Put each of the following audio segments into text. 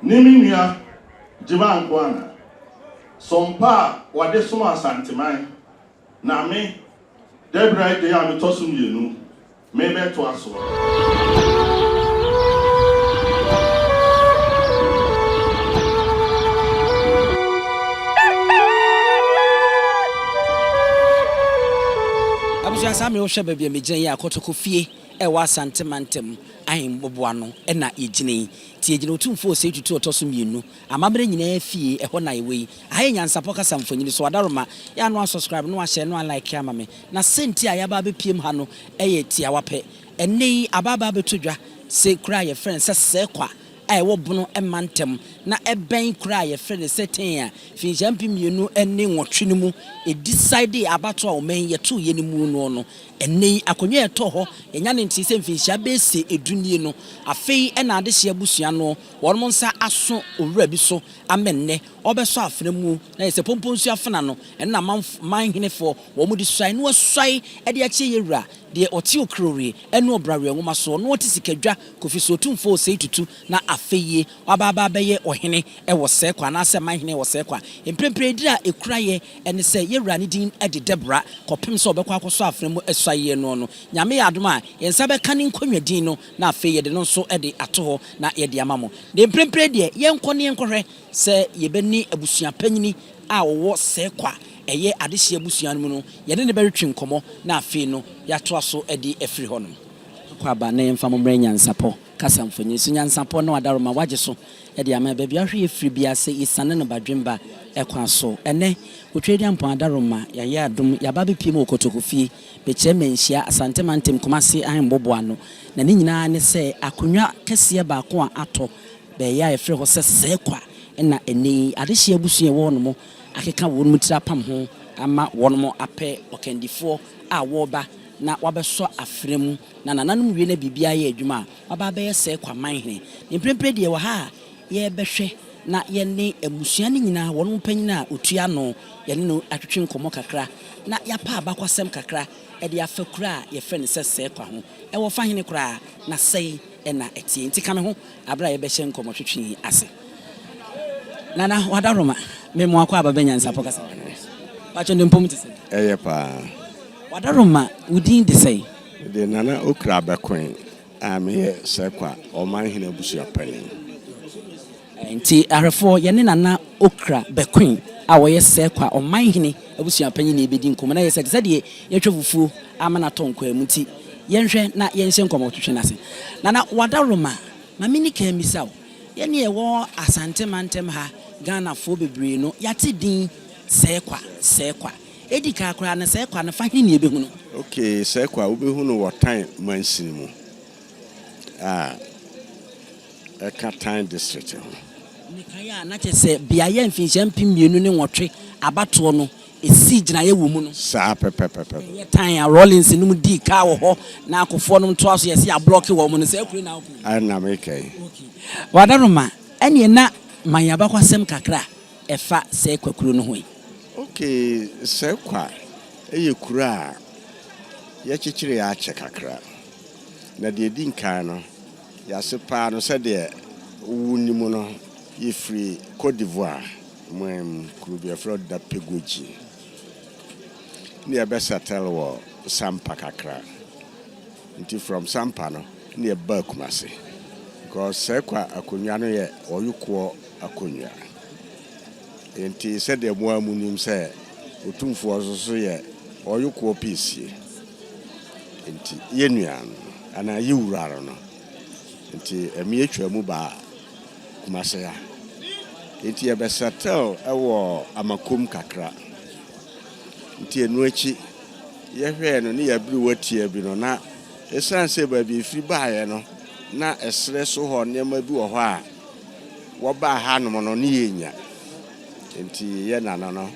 Nimia Jivan Kwana. Sompa wade suma Asantemine. Na me Debrah de ya me tosum yenu. Me be to aso. Abuja Sami o shebe bi megyen ya akotoko fie e wa Asante mantem ahin boboano e na yegyine tie gyine Otumfuo sei tutu otoso mienu amabere nyina fie e ho na ewe ahe nyansapo kasa mfanyini so wadaroma ya no subscribe no share no like ama me na senti a ya ba be piem ha no eye tia wape enne ababa betodwa se kura ye friend se Seikwa ai wo bono emantem na eben kura ye friend setting a fi jampi mienu enne nwotwe no mu e decide abato a o men ye to ye ni mu no enne akonwa ye to ho enya ne nti se mfinhia be se edunie no afei e na ade hye abusua no wonmo nsa aso owura bi so amenne obeso afena mu na se pomponsu afena no enna man henefo wo mu di swai no swai e de ache ye wura de oti okrori enu obrawe nwoma so no oti sikadwa kofi so Otumfuo sei tutu na afeye ababa beye ohene e wo Seikwa na se man hene wo Seikwa emprempre dira ekura ye ene se ye wura ne din e de Debrah kopem so obekwa akoso afena mu eswaye no nyame adoma yensa be kan nkonwa din no na afeye de no so e de ato na ye de amamo de emprempre de ye nkone enkohwe se ye beni abusua panyini a wo Seikwa eye adehye abusua no mu no ye ne beretwe nkomo na afei no ya to aso e de efiri ho no kwa ba na yemfa momre nyansapo kasa mfonyi so nyansapo na wadaroma wagye so e de ama ba bia hwe efiri bia se isane no badwemba ekwa so ene otwedi ampo adaroma ya adom ya ba be piem okotokofie be chemenhia Asante mantem komase ahembobo ano na ni nyina ne se akonwa kese ba ko a ato be ya efiri ho se Seikwa na eni adehye abusua wo no mo akeka wo mu tira pam ho ama wo mo apɛ okandifo a wo ba na wabeso afremu na nananum wie na bibia ye adwuma aba be Seikwa manhene emprempre de wo ha ye behwe na ye ne amusua ne nyina won panyina otua no ye ne no atwetwe nkomo kakra na ya pa abakwasem kakra e de afakura ye fe ne Seikwa ho e wo fa hene kura na sei e na etie nti kame ho abra ye behye nkomo twetwe ase nana wadaroma me mo akwa ababenya nsapo kasa bacho ndempom tise eye pa wadaroma udin de sei de nana okra bakwen ame Seikwa o man hina busua pani nti arefo ye ne nana okra bakwen a wo ye Seikwa o man hine abusua pani na ebedi nkom na ye se de ye twufuo amana tonkwa mu ti yenhwe na yenhye nkom twetwe nase nana wadaroma mamini ka misawo ye ne ye wo Asante mantem ha Ghana fo bebre no yate din Seikwa edika akra na Seikwa na fa hini ne ebehu no okay Seikwa obehu no wotan mansini mu Akan Twi district ne kaya na chese bia ye mfinhia mpim mienu ne nwotwe abato no esi gina ye wo mu no sa pepepepe ye tan a Rollins no mu di ka wo ho na akofo no to aso ye se ya block wo mu no se akure na akure na mekai okay wadaroma ene na manyaba kwasem kakra efa Seikwa kuro no ho okay Seikwa eye kura ya chichire ya ache kakra na de di nkan no ya sepa no se de wunimu no ye free Côte d'Ivoire mwem kuro bi afro da pegoji ni e be settle wo Sampa kakra nti from Sampa no ni e ba Kumase because Seikwa akonwa no ye oyuko akonwa enti se de mo amunim se Otumfuo so ye oyuko pisi enti yenuan ana yiwuraro no enti emi atwa mu ba Kumase ya enti e be settle ewo amakom kakra enti enu achi ye hwe no ni ya biri watie bi no na esanse ba bi firi baaye no na esre so ho nema bi wo ho a wo ba ha no no ne yenya enti ye na no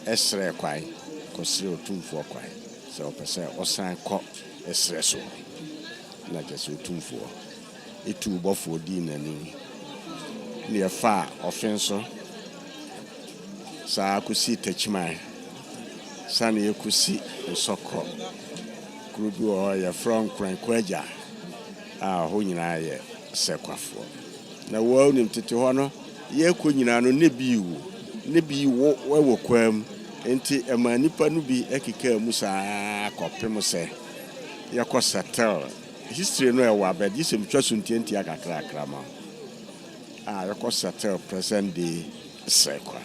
esre kwai ko sre Otumfuo kwai so pese osan ko esre so na je Otumfuo etu bofo di nani ne ya fa offenso sa kusi techman sani yekusi sokro grubi o ya from Agyei ho nyina ye Seikwafo na wo nim tete ho no ye ko nyina no ne bi wo kwam enti ema nipa no bi ekeka mu saa kopem se ye ko settle history no e wa bed yisem twasuntienti akakra ma ye ko settle present day Seikwa.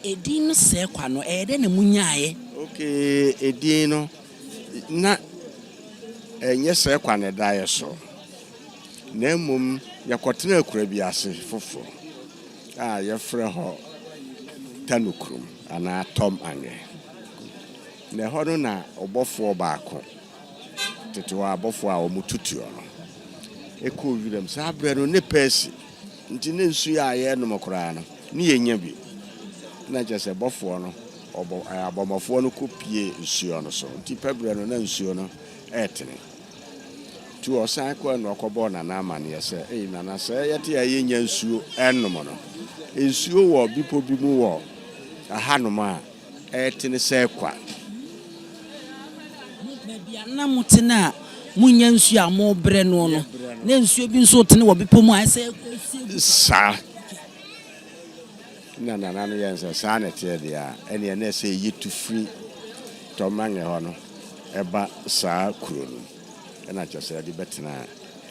Edin Seikwa no de na munyaaye. Okay, edin no na enye Seikwa ne dae so. Na mum yakotena akura bi ase foforo. Ye frɛ ho tanukrum ana tom anye. Na ho no na obofo baako. Tete wa abofo a omututuo no. Eko wirem sa abrɛ no ne pesi. Nti ne nsu ya ye no mokora no. Ni yenya bi. Na jese bofo no abomofo no kopie nsuo no so. Nti pebrɛ no na nsuo no etene. Tu osan kwa no akobo na na amane se na na se yete ya yenya nsuo ennom no. Nsuo wo bipo bi mu wo ahanom a etene Seikwa. Na mutena munya nsuo a mo brɛ no no na nsuo bi nso tene wo bipo mu a se sa na no yense sa na tie dia ene na se yitu free to mange ho no eba sa kuro no na kyese de betena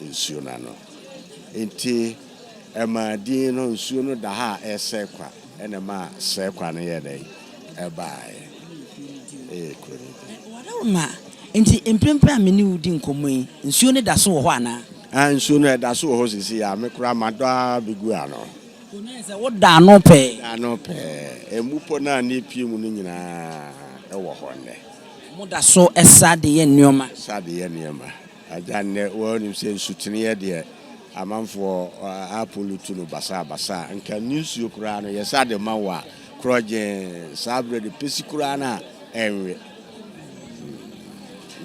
nsuo na no enti ema di no nsuo no da ha Seikwa ene ma Seikwa no ye dai eba kuro ma enti empempa ameni udi nkomo yi nsuo ne da so wo ho ana nsuo no da so wo ho sisi ya mekura madwa bigu ano ona se wo da no pe emupo na ne pie mu no nyina wo ho ne mo da so esa de ye nneoma aja ne wo nim se nsutene ye de amanfo apolutu no basa nka nsuo kura no ye sa de ma wa kroje sabre de pesi kura na enwe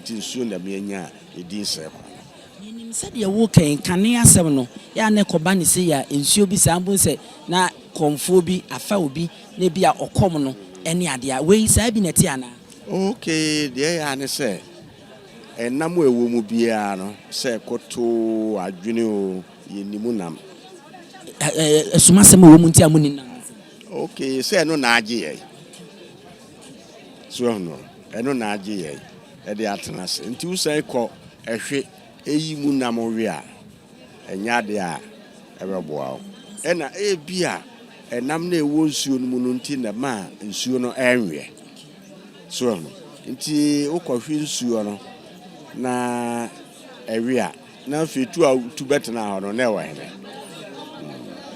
nsuo na menya edin Seikwa nim se de wo kan kane asem no ya ne koba ne se ya nsuo bi sambo se na konfo bi afa obi na bi a okom no ene ade a we sa bi neti ana okay de ya ne se enam ewo mu bia no se koto adwene o yenimu nam esuma sem wo mu nti amuni nam okay se no na Agyei so no eno na Agyei ede atenase nti usan kɔ ehwe eyi mu nam wi a enya de a ebeboa o ena ebia enam na ewo nsuo no mu no nti na ma nsuo no enwe so no nti ukɔhwe nsuo no na ewi a na fetu a tu betena ho no na ewa Hene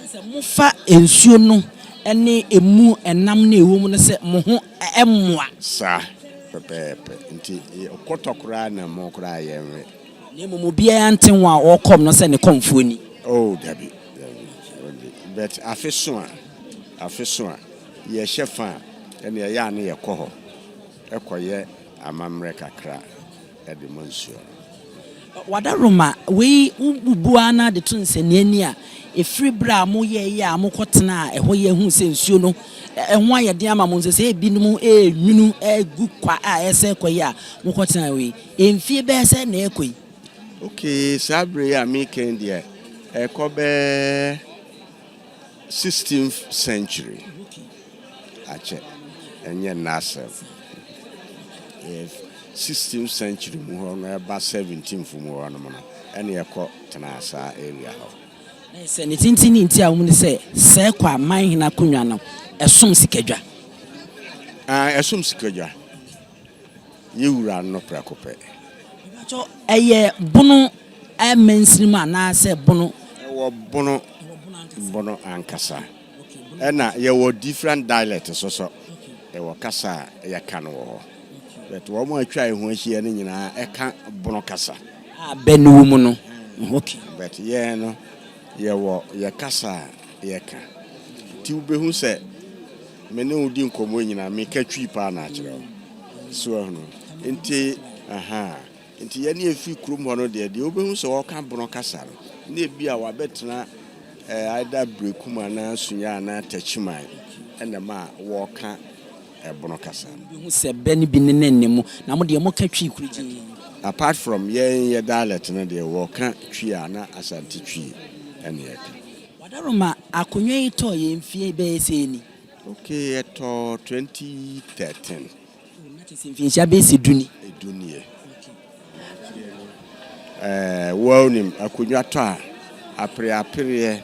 se mufa nsuo no ene emu enam na ewo mu no se mo ho emmoa sa pepepe nti okotokura na mo kura yenwe ne mo bia anten wa okom no se ne komfo ni dabi but afeso a ye shefa ene ya na ye kɔ hɔ ekoye amamre kakra ede monsuo wadaroma we ububua na de tunse ne ani a efiri bra mo ye a mo kɔtena a ɛhɔ ye hu se nsuo no ɛho ayɛ de ama mo nse se ebinom enwunu egu kwa a Seikwa yi a mo kɔtena we emfie be se na ekoi okay sabre ya me ken de ekobe 16th century ache enye nasa 16th century mu ho no eba 17th mu ho no no ene ekɔ tena sa area ho se ne tintini nti a wo ne se Seikwa man hina konwa no esom sikadwa esom sikadwa yewura no prakope bacho eye bono amensirim ana se bono wo bono ankasa ena ye wo different dialect so wo kasa ye kan wo but wo mo atwa ehu ahia ne nyina eka bono kasa benu mu no okay but ye no ye kasa ye ka ti ubehu se mene udi nkomo nyina me ka twi pa na akire so no enti enti ye ne efi krum ho no de ubehu se wo ka bono kasa no na bia wa betena either brekuma na sunya na tachiman ena ma wo ka bono kasa ubehu se beni bi ne nemu na mo de mo ka twi kuriji apart from ye dialect na de wo ka twi ana Asante twi ɛne yɛka. Wadaroma akonwa yi tɔ yɛ mfie bɛyɛ sɛ ni. Okay, ɛtɔ 2013. Na kyɛ sɛ mfie hyia bɛsi duni. Edunie. Wonim akonwa tɔ a apre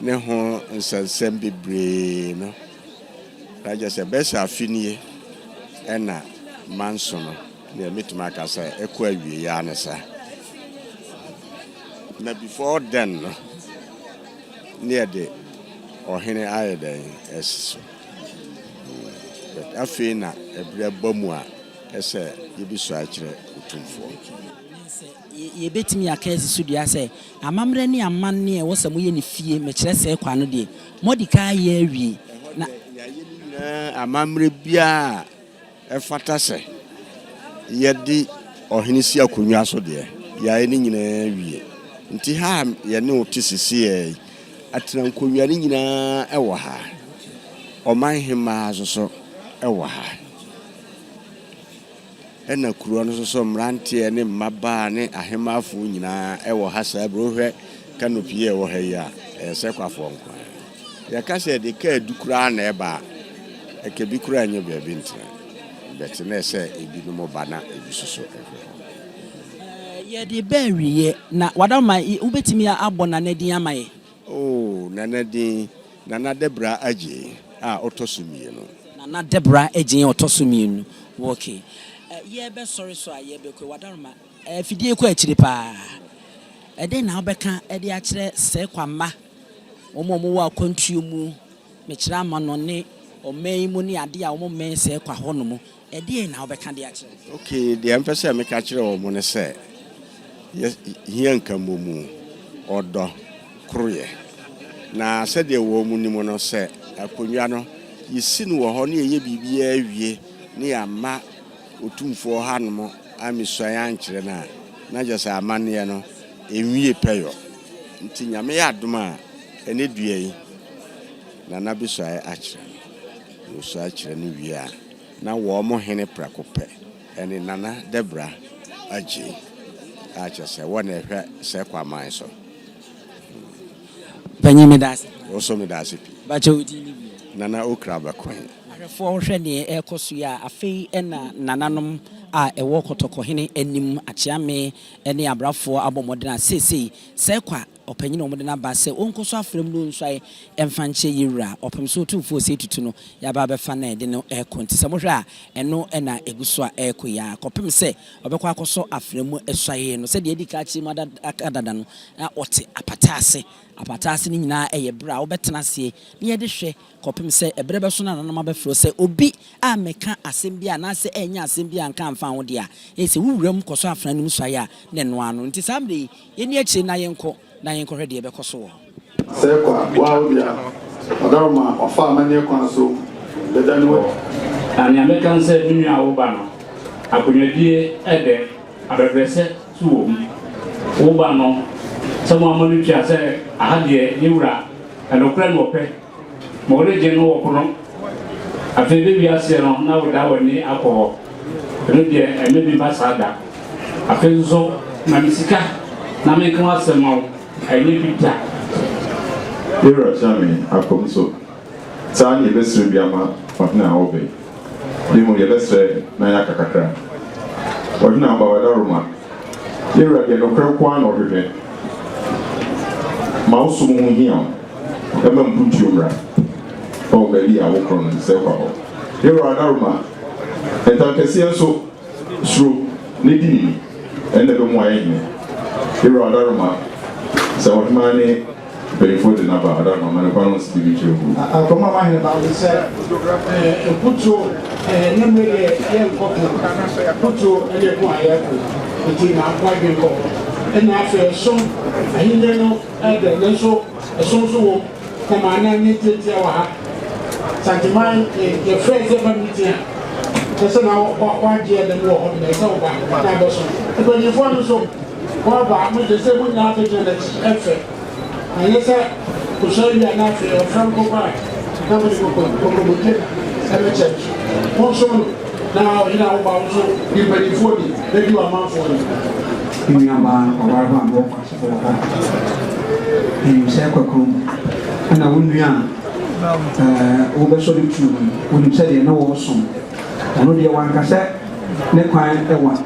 ne ho nsɛnsɛm bebree no. Na gye sɛ bɛsɛ afinie ɛna manso no na metuma aka sɛ ɛkɔ awie ya ne sa. Na before then no near the Hene ayɛ ɛso. But afei na ɛbrɛ bamu a ɛsɛ yɛbiso akyerɛ Otumfuo. Yɛbɛtumi aka asi so dua sɛ amammerɛ ne amanne ɛwɔ sɛ moyɛ ne fie mekyerɛ sɛ kwa no deɛ mɔde ka yɛ awie na amammerɛ bia ɛfata sɛ yɛde Ɔhene si akonwa so deɛ yɛayɛ ne nyinaa wie. Nti ha yɛne wote sisi atena nkonwa ne nyinaa ɛwɔ ha. Ɔman hema so ɛwɔ ha. Ɛna kuro no so mrantie ne mmaba ne ahemafo nyinaa ɛwɔ ha saa brohwɛ canopy ɛwɔ ha yi a Seikwa fo nkwa. Yɛka sɛ de ka adukura na ɛba ɛkɛbi kura nyɛ baabi ntina. Bet na sɛ ebi no mo bana ebi soso ɛhwɛ. Yɛde bɛwiɛ na wadama wobɛtumi abɔ na nadin ama yɛ. Oh, nanadin nana Debrah Agyei a ɔtɔsumie no. Nana Debrah Agyei ɔtɔsumie no. Okay. Yɛbɛ sɔre so a yɛbɛkɔ wadaroma fidie kɔ akyire paa. Ɛdɛn na wobɛka ɛde akyerɛ Seikwa ma. Wɔn wɔ Akan Twi mu mekyerɛ ama no ne ɔman mu ne ade a wɔn mɛn Seikwa hɔ no mu. Ɛdɛn na wobɛka de akyerɛ. Okay, deɛ mpɛ sɛ meka kyerɛ wɔn ne sɛ yɛn nka mu ɔdɔ kroyɛ. Na sɛdeɛ wɔ mu ni mu no sɛ akonwa no yɛsi no wɔ hɔ ne yɛyɛ biribiara wie ne ama Otumfuo ha no mo amisɔe ankyerɛ na gye sɛ amanneɛ no ɛnwie pɛyɔ. Nti nyame yɛ adom a ɛne dua yi nana bisɔe akyerɛ no. Wɔsɔ akyerɛ no wie a na wɔ mo hene prako pɛ ɛne nana Debrah Agyei a kyerɛ sɛ wɔna ɛhwɛ Seikwa man so. Panyi medase. Wɔsɔ medase pi. Bacha odi ni bi. Nana okra bakwan. Arefo hwɛ ne ɛkɔ so ya afei ɛna nananom a ɛwɔ kɔtɔkɔhene anim akyeame ɛne abrafo abɔmɔden a sesei Seikwa ɔpanyin ɔmɔden aba sɛ ɔnkɔ so afrem no nsuae ɛmfa nkyɛ yewura ɔpem so Otumfuo sɛ tutu no yaba bɛfa na ɛde no ɛkɔ nti sɛ mohwɛ a ɛno ɛna egu so a ɛkɔ ya kɔpem sɛ ɔbɛkɔ akɔsɔ afrem ɛsuae no sɛ deɛ edi ka akyi mu adada no na ɔte apataase ni nyinaa ɛyɛ bra wobɛtena aseɛ ne yɛde hwɛ kɔpem sɛ ɛbrɛ bɛso na nanoma bɛfrɛ sɛ obi a meka asɛm bi a na sɛ ɛnya asɛm bi a nka mfa ho de a ɛsɛ wuwuram kɔsɔ afra no musuae a ne noa no nti saa mmerɛ yɛni akyire na yɛnkɔ hwɛ deɛ bɛkɔ so wɔ Seikwa wow bia wadaroma ɔfa amane kwan so bɛda no wɔ ani ameka sɛ nua wo ba no akonwadie ɛdɛ abɛbrɛsɛ so wɔ mu wo ba no sɛ mo amanu tua sɛ ahadeɛ yewura ɛnokora no ɔpɛ ma wɔde gye no wɔ kono afei bɛwi aseɛ no na woda w'ani akɔ hɔ ɛno deɛ ɛmɛ bi ba saa da afei nso na me sika na meka ho asɛm a ɛnyɛ bi da yewura kyame akɔm so saa ne yɛbɛsrɛ bi ama ɔhene a wɔbɛ bi mu yɛbɛsrɛ na yɛaka kakra ɔhene a wadaroma yewura deɛ nokora koa na ɔhwehwɛ ma wo som ho hia wo ɛma mputuo mmra ɔwɔ baabi a wokorɔ no Seikwa hɔ yewura wadaroma ɛntankɛseɛ nso suro ne di nini ɛnna bɛmu ayɛ hene yewura wadaroma sɛ ɔhema ne mpanimfoɔ de naba wadaroma ma ne kwa no nsi bi kyerɛ hu akɔma ma hene bawo sɛ mputuo ne mmere yɛ nkɔko mputuo ɛyɛ ko ayɛ ko nti na akɔ adwen kɔ ɛna afei ɛsom ahende no ɛdɛ ne nso ɛsom so wɔ kɔmaana ne tietia wɔ ha santeman yɛfrɛ sɛ ba metia ɛsɛ na wagye ɛdɛm wɔ hɔ na ɛsɛ woba na abɛso mpanimfoɔ no so wɔaba mogye sɛ mo nyinaa afɛgyina n'akyi ɛfɛ na ɛyɛ sɛ kosɔre bi a na afei ɔfra nkɔkɔ a na mode kɔkɔbɔdwe ɛbɛkyɛ mo nso no na ɔhene a woba wo nso ne mpanimfoɔ bi bɛdi wɔ amanfoɔ no nuabaa ɔbaa ho a bɔkɔ asefo wɔ hɔ and Seikwa, and I wouldn't be over solitude when you said you know awesome. I know the one cassette, Nequine, a one.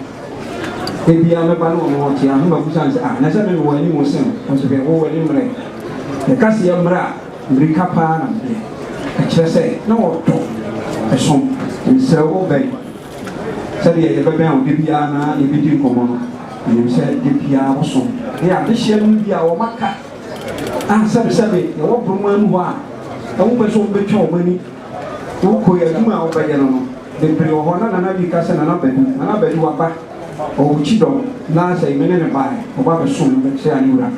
Maybe I'm a balloon or what you are, who sounds, and as I don't know any more sin, was to be over in rain. The Cassia Bra, Ricapa, I just say, no, a song, and so obey. Said the Abibirem, Debrah, Ibidi Common, and you said Debrah was song. Yeah, this year will be our Maka. And said, the old woman, I won't so be told many who could have come out by Debrah, and I because another do a back. Or Chido, Nasa, a minute and by, or Baba Sum, let's say, Anura,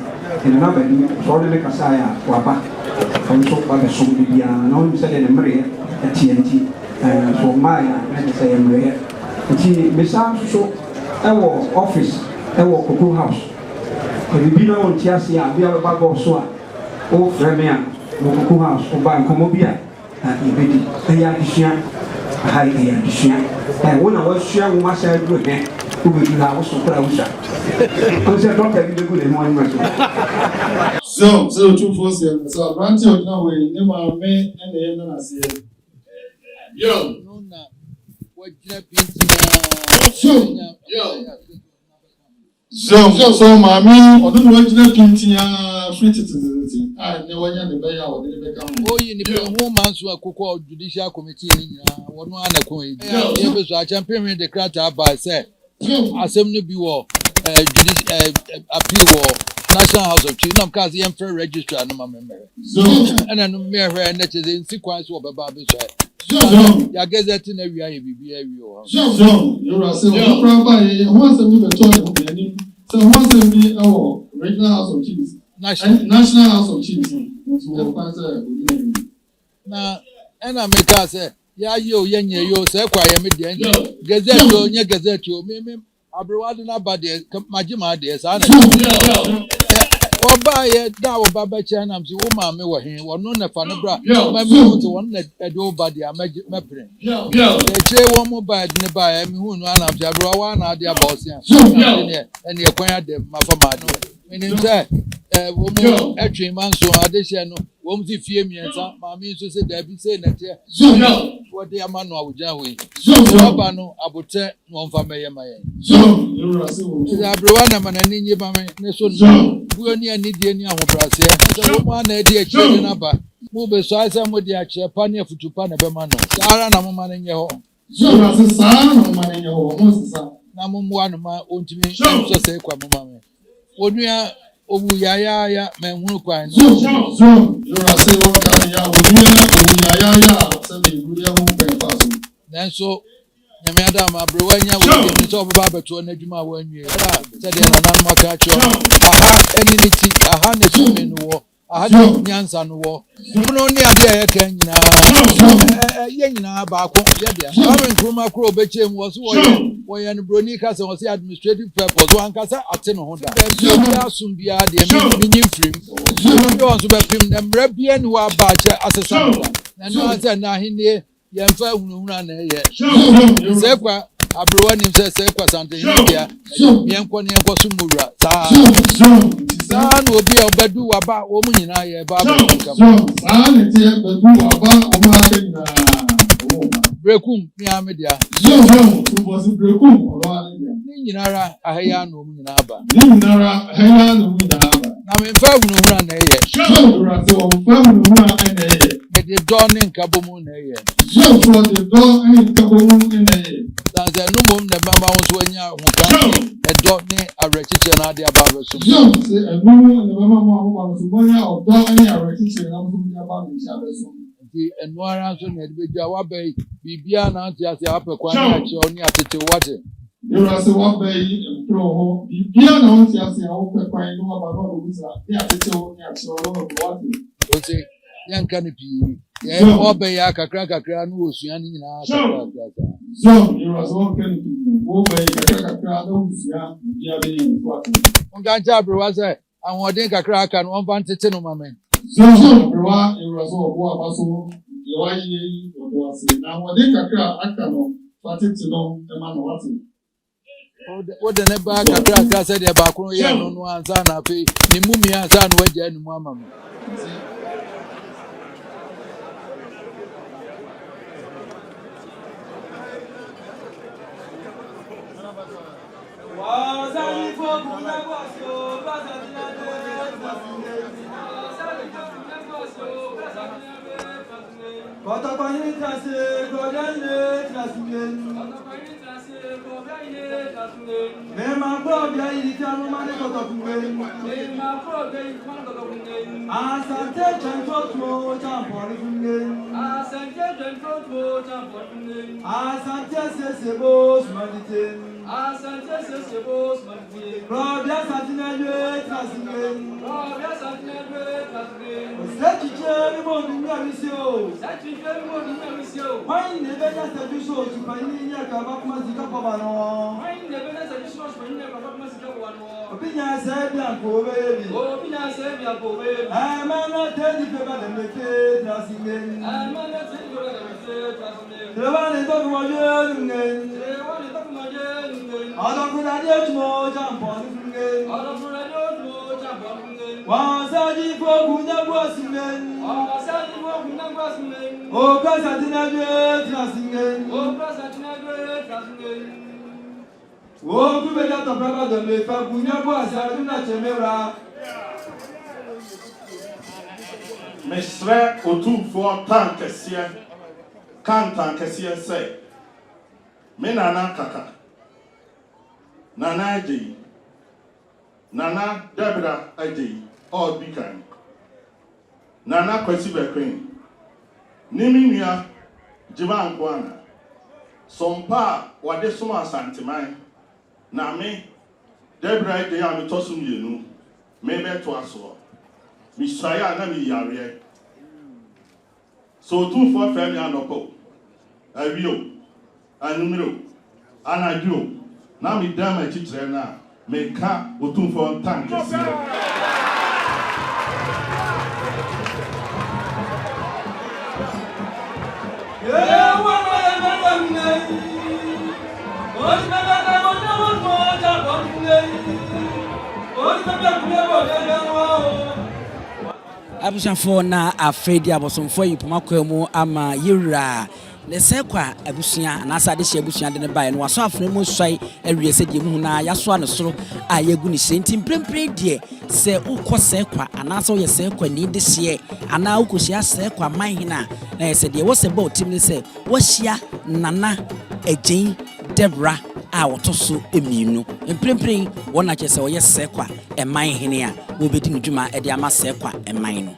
and another Jordan Casaya, or back, also by the Sum Bibia, and all said in a Maria, at TNT, and so Maya, let's say, Maria. Miss so our office, our cocoa house. If you be on Tiasia, we are about Bosua, O Fremia, cocoa house, or by Comobia, and Ibidi, they are Dishan, high air Dishan, and when I was sharing my side with me. Who will do now so proud? I said, don't have you good in one person. So, 247. So, Ranty of Norway, never made and the end I see. Yo, what so, mammy, or don't want to paint free citizen. I never had the bay out. Oh, you need a woman who are called judicial committee. One a coin. I champion the crowd by say. Assembly Bureau, appeal war, National House of Chiefs, because the Emperor Registrar, no member. So, and I know Mayor and that is in sequence of a Barbie. So, I guess that in every area. So, you're a silver property. Once a week, so once a week, our regional House of Chiefs, National House of Chiefs. Now, and I make us say. Ya yo yenye yo Seikwa ya media gazette yo nye gazette yo me abroad na bade majima de sa na oba ye da oba ba cha na msi wo ma me wo hen wo no na fa no bra ma me wo to won na de oba de mepre de che wo mo ba de ne ba ya me hu no ana msi abroad wa na de abosia ene e kwan ade mafa ma de menim say wo mo etwe manso adehye no wo msi fie miensa ma me so se da bi se na te what the amano awuja we oba no abote no mfa meye maye abroad na manani nyi ba me ne so buo ni ani die ni ahobrase so wo na edi akire na ba mo be so asa mo di akire pa ne afutupa na be ma no sara na mo ma ne nye ho sara na mo ma ne nye ho mo sisa na mo mo anu ma ontimi so Seikwa mo ma me onua owu ya me hunu kwan no yora se wo ka ya onua owu ya se be guri ya mo pe pa so nanso nyame adam abrewanya wo ni so baba beto na adwuma wo anwie se de na nan maka cho aha enity aha ne so me no wo aha ne nyansa no wo no ni ade ya ka nyina ye nyina ba ko ye de ame nkroma kro obechem wo so wo ye no broni ka se wo se administrative purpose wan ka se ate no ho da ya sum bia de me nyimfrim yo so be pim dem rabia ni wa ba che asesa na no ase na Hene yemfa hunhuna na ye Seikwa abroad nim se Seikwa Asantehene dia yenko ne yenko so mura saa no obi obedu waba wo mu nyina ye ba ba saa ne tie bedu waba o ma ke nyina brekum mi amedia wo so brekum o wa ni nyina ra ahya no mu nyina ba ni nyina ra ahya no mu nyina ba na me mfa hunhuna na ye ra so mfa hunhuna na ye the dawn in Kabomu. So, for the dawn in Kabomu, that's a no mum, the Bama was when you a dawn a reticent idea about us. So, a woman and the Bama was one or dawn a reticent about each other. And one answer had been Jawabe, Bibiana, as the upper quantity only at the water. You are so what bay pro Bibiana, as the upper quantity about all the water. Yan canopy, obey a cracker, no ocean in our so you are so canopy, obey a cracker, no ocean, Ganja was I want to crack and 1 pound to mamma. So, you were so what you now what they crack, I cannot, but it's no, the man watching. What the never crack said about Korean no answer na fe ni mumi answer no waje ni mu amam. Mesre Otumfuo tankesiye kan tankesiye say me nana kaka nana Agyei nana Debrah Agyei all bikan nana kwesi bekwen nimi nua jiba nkwana sompa wade soma asanteman na me Debrah Agyei a me tosum yenu me beto aso Mishaya na mi yare. So Otumfuo family anopo. Awio. Anumiro. Anadio. Na mi dama chichire na me ka Otumfuo tankesi. Abushanfo na afredi abosomfo yipomakwa mu ama yira ne Seikwa abusua na asade hye abusua de ne bae no waso afre mu swai awie se de mu na yaso an soro a yegu ni hyenti mprempre de se ukọ Seikwa anasa wo ye Seikwa ni de hye ana ukohia Seikwa man hina na se de wo se ba otim ne se wo hia nana Agyei Debrah a wotoso emienu mprempre wona che se wo ye Seikwa man hene a wo bedi no dwuma e de ama Seikwa man no.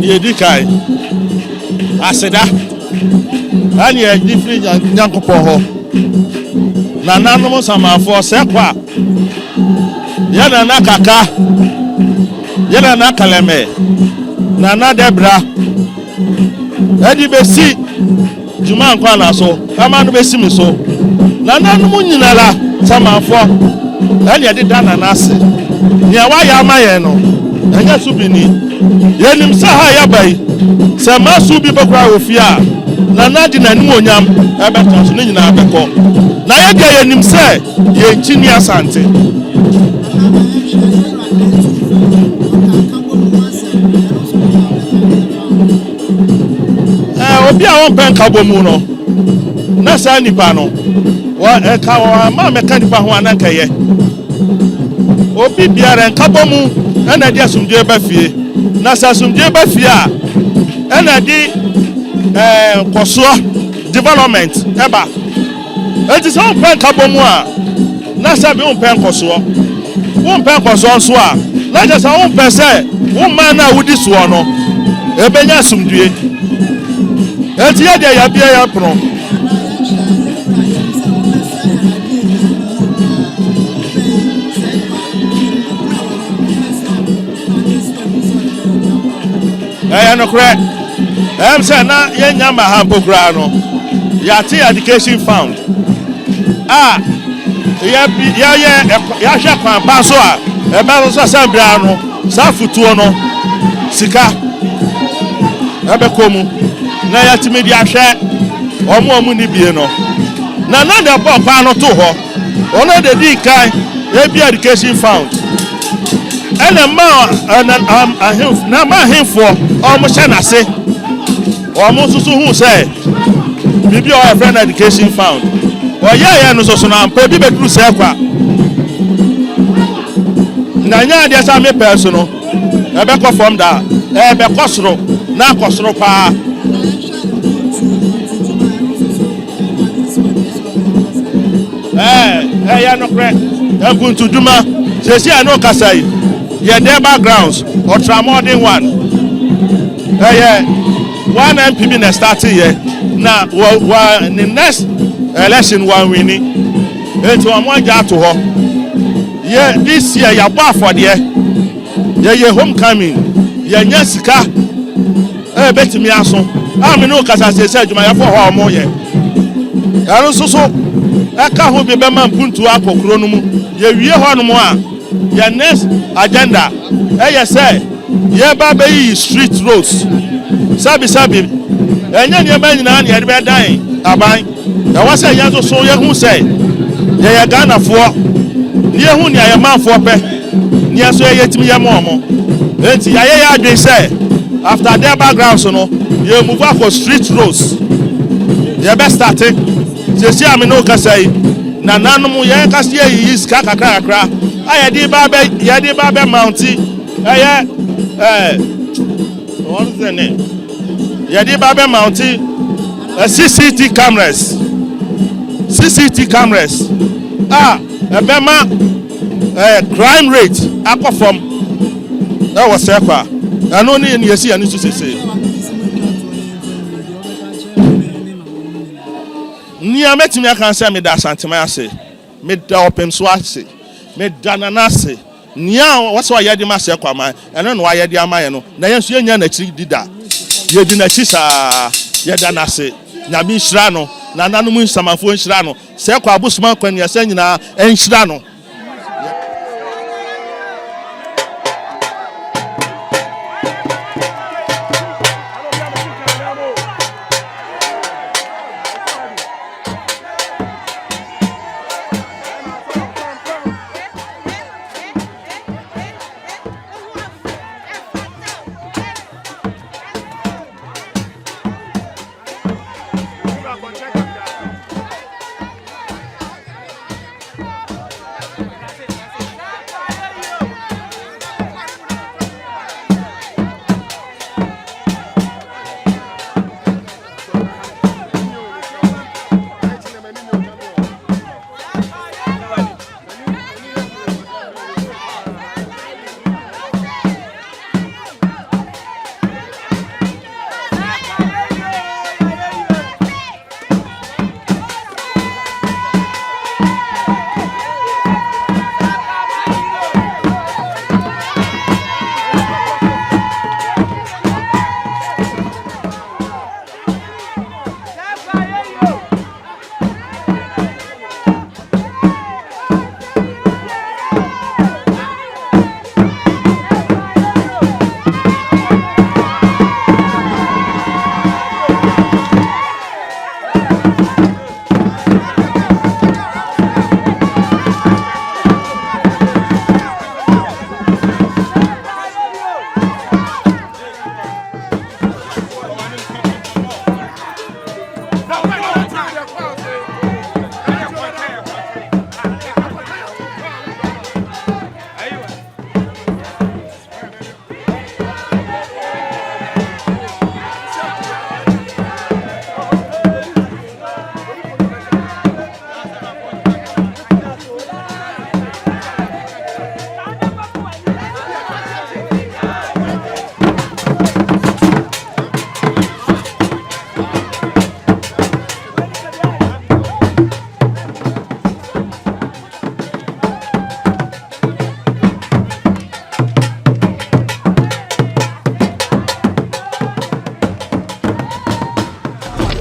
Yedi kai aseda ani e different nyankopo ho na nanom samafo Seikwa yana na kaka yana na kaleme na Debrah edi besi juma nkwa na so ama no besi mi so na nanom nyinala samafo ani edi dana na ase nia wa ya amaye no enya subini yenim saha ya bai se masu bi bakwa ofia na nadi na nim onyam ebeto so nyina abeko na ye dia yenim se ye nchini Asante obi a won pen kabomu no na sa nipa no wa ka wa ma meka nipa ho ananka ye obi biara kabomu na dia sumdie ba fie na sasumdie ba fie a na di koso development eba enti so pen kabomu a na sabi on pen koso so a na just on pen say won man na wudi so no ebenya sumdie enti ya dia ya bia ya pro no correct. Say na ye nyama hampo kra no. Yati education found. Ya hwa kwan pa so a e be so asambra no. Sa futuo no. Sika. Ebe komu. Na yati media hwe omo ni bie no. Na de bo pa no to ho. Ono de di kan e bi education found. Ena ma na ma hemfo almost na say almost so who say bibi our friend education found or yeah no so na ampa bi bedru Seikwa na nya dia sa me personal e be ko from da e be kosoro na kosoro pa ya no correct I'm going to duma say I know kasai yeah their backgrounds or tramodern one one MPB na starting here na the next election one winning into one ja to ho yeah this year ya ba for there yeah homecoming yeah nyasika betimi aso am no kasa say juma ya for ho mo ye yaro so aka ho be be man puntu akokro no mu ye wie ho no mu a your next agenda say ye ba be street roads sabi enya ne ba nyina na ye be dan aban ya wa say ye so ye hu say ye Ghana fo ye hu ne ye man fo pe ne so ye timi ye mo enti ya ye adwen say after their background so no ye move akọ street roads ye be starting se am no ka say na nanom ye ka say yi ska kakra ayedi ba be mounti what is the name yedi ba be mounti CCTV cameras ebema crime rate akọ from that was Seikwa and only in yesi and to say nia metimi aka say me da Asantema ase me da opem so ase me da nana ase nia what's why yedi ma Seikwa man eno no wayedi amaye no na yenso yenya na chi dida yedi na chi sa yeda na ase nya mi hira no na nanu mu nsamafo hira no Seikwa abusuma kwani ase nyina enhira no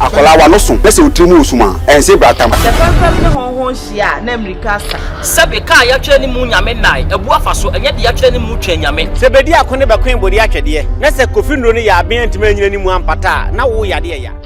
akola no so pese utrimu usuma ense bratam se fanfam ne honhon hia na America sa sebe ka ya twa ni mu nyame nai ebu afaso enye de ya twa ni mu twa nyame se bedi akone bakwen bodi atwede na se kofi nro ne ya aben ntime nyina ni mu ampata na wo yade ya